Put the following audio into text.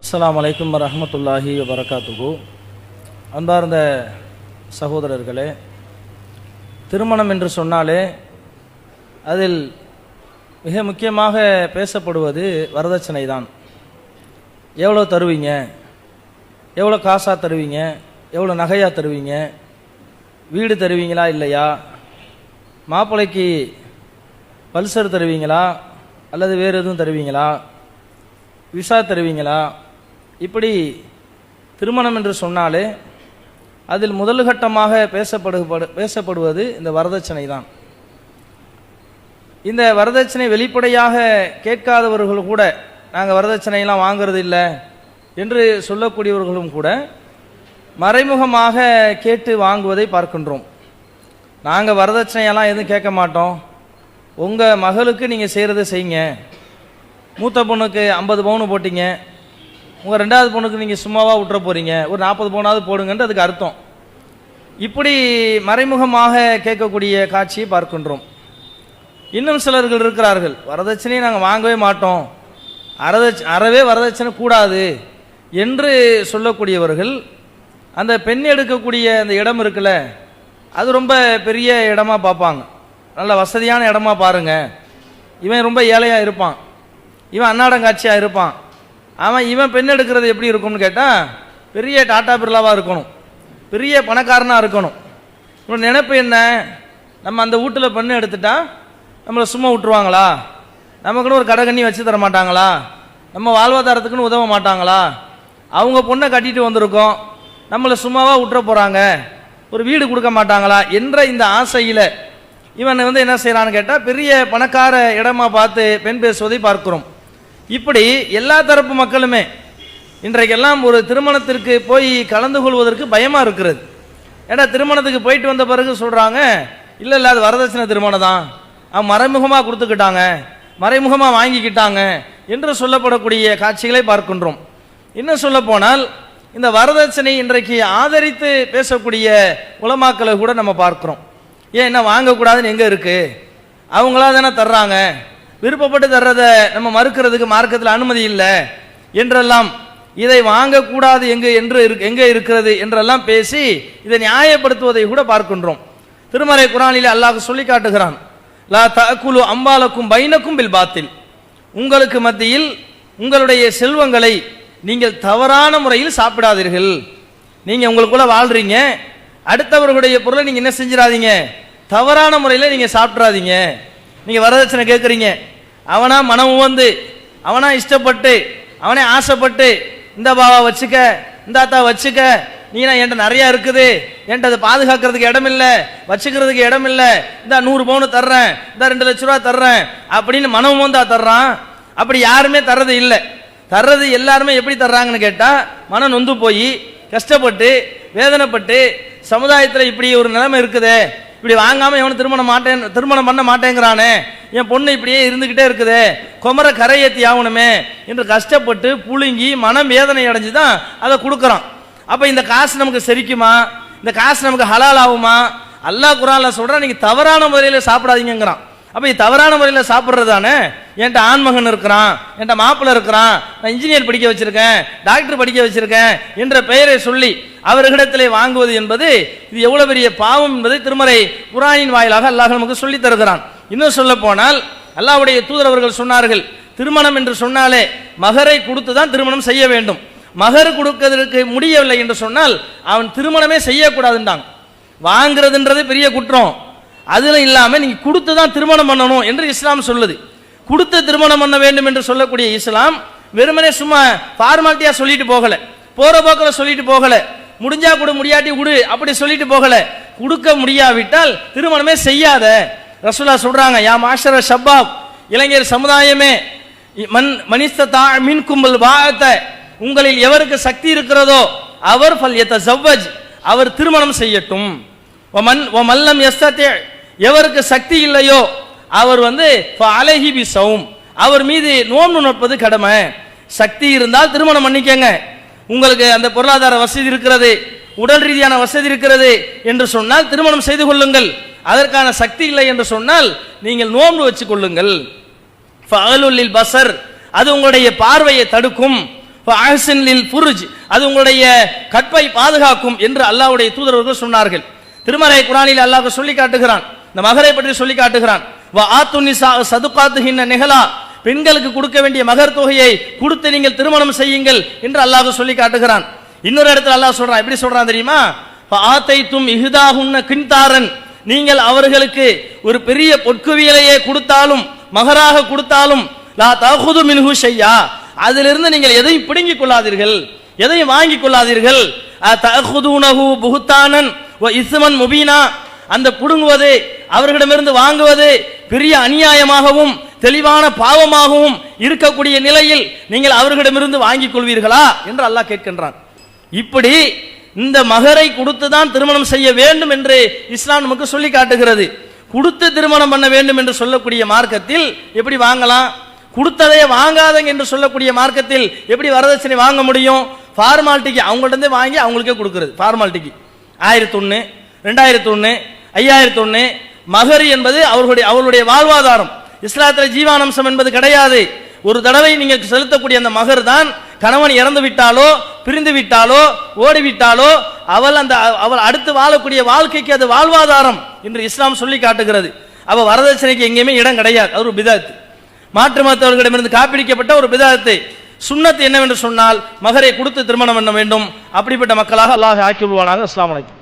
அஸ்ஸலாமு அலைக்கும் வரஹ்மத்துல்லாஹி வபரகாத்துஹு. அன்பார்ந்த சகோதரர்களே, திருமணம் என்று சொன்னாலே அதில் மிக முக்கியமாக பேசப்படுவது வரதட்சணை தான். எவ்வளோ தருவீங்க, எவ்வளோ காசாக தருவீங்க, எவ்வளோ நகையாக தருவீங்க, வீடு தருவீங்களா இல்லையா, மாப்பிள்ளைக்கு பல்சர் தருவீங்களா அல்லது வேறு எதுவும் தருவீங்களா, விசா தருவீங்களா. இப்படி திருமணம் என்று சொன்னாலே அதில் முதல்கட்டமாக பேசப்படுவது இந்த வரதட்சணை தான். இந்த வரதட்சணை வெளிப்படையாக கேட்காதவர்கள் கூட நாங்கள் வரதட்சணையெல்லாம் வாங்கிறது இல்லை என்று சொல்லக்கூடியவர்களும் கூட மறைமுகமாக கேட்டு வாங்குவதை பார்க்கின்றோம். நாங்கள் வரதட்சணையெல்லாம் எதுவும் கேட்க மாட்டோம், உங்கள் மகளுக்கு நீங்கள் செய்கிறத செய்யுங்க. மூத்த பொண்ணுக்கு 50 பவுன் போட்டிங்க, உங்கள் ரெண்டாவது பொண்ணுக்கு நீங்கள் சும்மாவாக விட்டுற போகிறீங்க, ஒரு 40 பவுனாவது போடுங்கன்ட்டு அதுக்கு அர்த்தம். இப்படி மறைமுகமாக கேட்கக்கூடிய காட்சியை பார்க்கின்றோம். இன்னும் சிலர்கள் இருக்கிறார்கள், வரதட்சணையை நாங்கள் வாங்கவே மாட்டோம், அறவே வரதட்சணை கூடாது என்று சொல்லக்கூடியவர்கள். அந்த பெண் எடுக்கக்கூடிய அந்த இடம் இருக்குல்ல, அது ரொம்ப பெரிய இடமா பார்ப்பாங்க, நல்ல வசதியான இடமா பாருங்க. இவன் ரொம்ப ஏழையாக இருப்பான், இவன் அன்னாடங்காட்சியாக இருப்பான், இவன் பெண் எடுக்கிறது எப்படி இருக்கும்னு கேட்டால் பெரிய டாடா பிர்லாவாக இருக்கணும், பெரிய பணக்காரனாக இருக்கணும். இவன் நினைப்பு என்ன, நம்ம அந்த வீட்டில் பெண் எடுத்துட்டா நம்மளை சும்மா விட்டுருவாங்களா, நமக்குன்னு ஒரு கடைகண்ணி வச்சு தர மாட்டாங்களா, நம்ம வாழ்வாதாரத்துக்குன்னு உதவ மாட்டாங்களா, அவங்க பொண்ணை கட்டிட்டு வந்திருக்கோம், நம்மளை சும்மாவாக விட்டுற போகிறாங்க, ஒரு வீடு கொடுக்க மாட்டாங்களா என்ற இந்த ஆசையில் இவன் என்ன செய்கிறான்னு கேட்டால் பெரிய பணக்கார இடமா பார்த்து பெண் பேசுவதை பார்க்கிறோம். இப்படி எல்லா தரப்பு மக்களுமே இன்றைக்கெல்லாம் ஒரு திருமணத்திற்கு போய் கலந்து கொள்வதற்கு பயமாக இருக்கிறது. ஏன்னா திருமணத்துக்கு போயிட்டு வந்த பிறகு சொல்கிறாங்க, இல்லை இல்லை அது வரதட்சணை திருமணம் தான், அவன் மறைமுகமாக கொடுத்துக்கிட்டாங்க, மறைமுகமாக வாங்கிக்கிட்டாங்க என்று சொல்லப்படக்கூடிய காட்சிகளை பார்க்கின்றோம். இன்னும் சொல்ல போனால் இந்த வரதட்சணை இன்றைக்கு ஆதரித்து பேசக்கூடிய உலமாக்களை கூட நம்ம பார்க்கிறோம். ஏன் என்ன வாங்கக்கூடாதுன்னு எங்கே இருக்குது, அவங்களா தானே தர்றாங்க, விருப்பப்பட்டு தர்றதை நம்ம மறுக்கிறதுக்கு மார்க்கத்தில் அனுமதி இல்லை என்றெல்லாம், இதை வாங்கக்கூடாது எங்கே இருக்கிறது என்றெல்லாம் பேசி இதை நியாயப்படுத்துவதை கூட பார்க்கின்றோம். திருமறை குர்ஆனிலே அல்லாஹ் சொல்லி காட்டுகிறான், லா தஅகுலு அம்வாலக்கும் பைனக்கும் பில் பாத்தில், உங்களுக்கு மத்தியில் உங்களுடைய செல்வங்களை நீங்கள் தவறான முறையில் சாப்பிடாதீர்கள். நீங்கள் உங்களுக்குள்ள வாழ்றீங்க, அடுத்தவர்களுடைய பொருளை நீங்கள் என்ன செஞ்சிடாதீங்க, தவறான முறையில் நீங்கள் சாப்பிட்றாதீங்க. நீங்கள் வரதட்சணை கேட்குறீங்க, அவனா மனம் வந்து அவனா இஷ்டப்பட்டு அவனே ஆசைப்பட்டு இந்த பாவா வச்சுக்க, இந்த அத்தா வச்சுக்க, நீனா என்கிட்ட நிறையா இருக்குது, என்கிட்ட அதை பாதுகாக்கிறதுக்கு இடம் இல்லை, வச்சுக்கிறதுக்கு இடம் இல்லை, இந்த 100 பவுன் தர்றேன், இந்த 2 லட்ச ரூபா தர்றேன் அப்படின்னு மனம் வந்தா தர்றான். அப்படி யாருமே தர்றது இல்லை. தர்றது எல்லாருமே எப்படி தர்றாங்கன்னு கேட்டால் மனம் நொந்து போய் கஷ்டப்பட்டு வேதனைப்பட்டு, சமுதாயத்தில் இப்படி ஒரு நிலைமை இருக்குதே, இப்படி வாங்காமல் எவனும் திருமணம் பண்ண மாட்டேங்கிறானே, என் பொண்ணு இப்படியே இருந்துக்கிட்டே இருக்குதே, குமர கரையேற்றி ஆகணுமே என்று கஷ்டப்பட்டு புழுங்கி மனம் வேதனை அடைஞ்சு தான் அதை கொடுக்குறான். அப்போ இந்த காசு நமக்கு செரிக்குமா, இந்த காசு நமக்கு ஹலால் ஆகுமா? அல்லாஹ் குர்ஆன்ல சொல்கிறான், நீங்கள் தவறான முறையில் சாப்பிடாதீங்கிறான். அப்போ இது தவறான முறையில் சாப்பிட்றது தானே. என்கிட்ட ஆண்மகன் இருக்கிறான், என்கிட்ட மாப்பிள்ளை இருக்கிறான், நான் இன்ஜினியர் படிக்க வச்சிருக்கேன், டாக்டர் படிக்க வச்சிருக்கேன் என்ற பெயரை சொல்லி அவர்களிடத்திலே வாங்குவது என்பது இது எவ்வளவு பெரிய பாவம் என்பதை திருமறை குர்ஆனின் வாயிலாக அல்லாஹ் நமக்கு சொல்லி தருகிறான். இன்னும் சொல்ல போனால் அல்லாஹ்வுடைய தூதர் அவர்கள் சொன்னார்கள், திருமணம் என்று சொன்னாலே மகரை கொடுத்து தான் திருமணம் செய்ய வேண்டும். மகர் கொடுக்கிறதுக்கு முடியவில்லை என்று சொன்னால் அவன் திருமணமே செய்யக்கூடாதுன்றாங்க. வாங்குறதுன்றது பெரிய குற்றம், அதில் இல்லாமல் நீங்கள் கொடுத்து தான் திருமணம் பண்ணணும் என்று இஸ்லாம் சொல்லுது. கொடுத்து திருமணம் பண்ண வேண்டும் என்று சொல்லக்கூடிய இஸ்லாம் வெறுமனே சும்மா ஃபார்மாலிட்டியாக சொல்லிட்டு போகலை, போகிற போக்கில் சொல்லிட்டு போகலை, முடிஞ்சா கொடு முடியாட்டி கொடு அப்படி சொல்லிட்டு போகலை. கொடுக்க முடியாவிட்டால் திருமணமே செய்யாத. ரசூலுல்லாஹ் சொல்றாங்க, யா மாஷர ஷப்பாப், இளைஞர் சமுதாயமே, மனிஸ்ததா மின்கும்பல் பாஅத, உங்களில் எவருக்கு சக்தி இருக்கிறதோ அவர் ஃபல்யதஸவ்வஜ், அவர் திருமணம் செய்யட்டும். வமல்லம் யஸ்ததி, எவருக்கு சக்தி இல்லையோ அவர் ஃபஅலைஹி பிஸௌம், அவர் மீது நோன்பு நோற்பது கடமை. சக்தி இருந்தால் திருமணம் பண்ணிக்கங்க. உங்களுக்கு அந்த பொருளாதார வசதி இருக்கிறது, உடல் ரீதியான வசதி இருக்கிறது என்று சொன்னால் திருமணம் செய்து கொள்ளுங்கள். அதற்கான சக்தி இல்லை என்று சொன்னால் நீங்கள் நோன்பு வச்சு கொள்ளுங்கள். ஃபஅலுல் பஸர், அது உங்களுடைய பார்வையை தடுக்கும். அஹ்சின் லில் ஃபுருஜ், அது உங்களுடைய கற்பை பாதுகாக்கும் என்று அல்லாஹ்வுடைய தூதர்கள் சொன்னார்கள். திருமறை குர்ஆனில் அல்லாஹ் சொல்லி காட்டுகிறான், இந்த மகரை பற்றி சொல்லி காட்டுகிறான். வ ஆத்துன்னிசா சதுகாத்துஹின்ன நிஹலா, பெண்களுக்கு கொடுக்க வேண்டிய மகர் தொகையை கொடுத்து நீங்கள் திருமணம் செய்யுங்கள் என்று அல்லாஹ் சொல்லி காட்டுகிறான். இன்னொரு இடத்துல அல்லாஹ் சொல்றான், எப்படி சொல்றான் தெரியுமா? ஆத்தைத்தும் இஹ்தாஹுன்ன கின்தாரன், நீங்கள் அவர்களுக்கு ஒரு பெரிய பொற்குவியலையே கொடுத்தாலும் மகராக கொடுத்தாலும் லா தஅகுது மின்ஹு ஷையா, அதிலிருந்து நீங்கள் எதையும் பிடுங்கிக் கொள்ளாதீர்கள், எதையும் வாங்கிக் கொள்ளாதீர்கள். தஅகுதுனஹு புஹ்தானன் வ இஸ்மன் முபீனா, அந்த புடுங்குவது அவர்களிடமிருந்து வாங்குவது பெரிய அநியாயமாகவும் தெளிவான பாவமாகவும் இருக்கக்கூடிய நிலையில் நீங்கள் அவர்களிடமிருந்து வாங்கிக் கொள்வீர்களா என்று அல்லாஹ் கேட்கின்றான். இப்படி இந்த மகரை கொடுத்து தான் திருமணம் செய்ய வேண்டும் என்று இஸ்லாம் நமக்கு சொல்லி காட்டுகிறது. கொடுத்து திருமணம் பண்ண வேண்டும் என்று சொல்லக்கூடிய மார்க்கத்தில் எப்படி வாங்கலாம்? கொடுத்ததே வாங்காதங்க என்று சொல்லக்கூடிய மார்க்கத்தில் எப்படி வரதட்சணை வாங்க முடியும்? ஃபார்மாலிட்டிக்கு அவங்கள்ட்ட வாங்கி அவங்களுக்கே கொடுக்கிறது. ஃபார்மாலிட்டிக்கு 1001, 2001, 5001 மகர் என்பது அவர்களுடைய வாழ்வாதாரம். இஸ்லாத்தில் ஜீவானம்சம் என்பது கிடையாது. ஒரு தடவை நீங்கள் செலுத்தக்கூடிய அந்த மகர் தான் கணவன் இறந்து விட்டாலோ பிரிந்து விட்டாலோ ஓடிவிட்டாலோ அவள் அடுத்து வாழக்கூடிய வாழ்க்கைக்கு அது வாழ்வாதாரம் என்று இஸ்லாம் சொல்லி காட்டுகிறது. அவ வரதட்சணைக்கு எங்கேயுமே இடம் கிடையாது. அது ஒரு பிதாத்து, மாற்று மதத்தவர்களிடமிருந்து காப்பிடிக்கப்பட்ட ஒரு பிதாத்து. சுன்னத் என்னவென்று சொன்னால் மகரை கொடுத்து திருமணம் பண்ண வேண்டும். அப்படிப்பட்ட மக்களாக அல்லாஹ் ஆக்கி விடுவானாக. அஸ்ஸலாமு அலைக்கும்.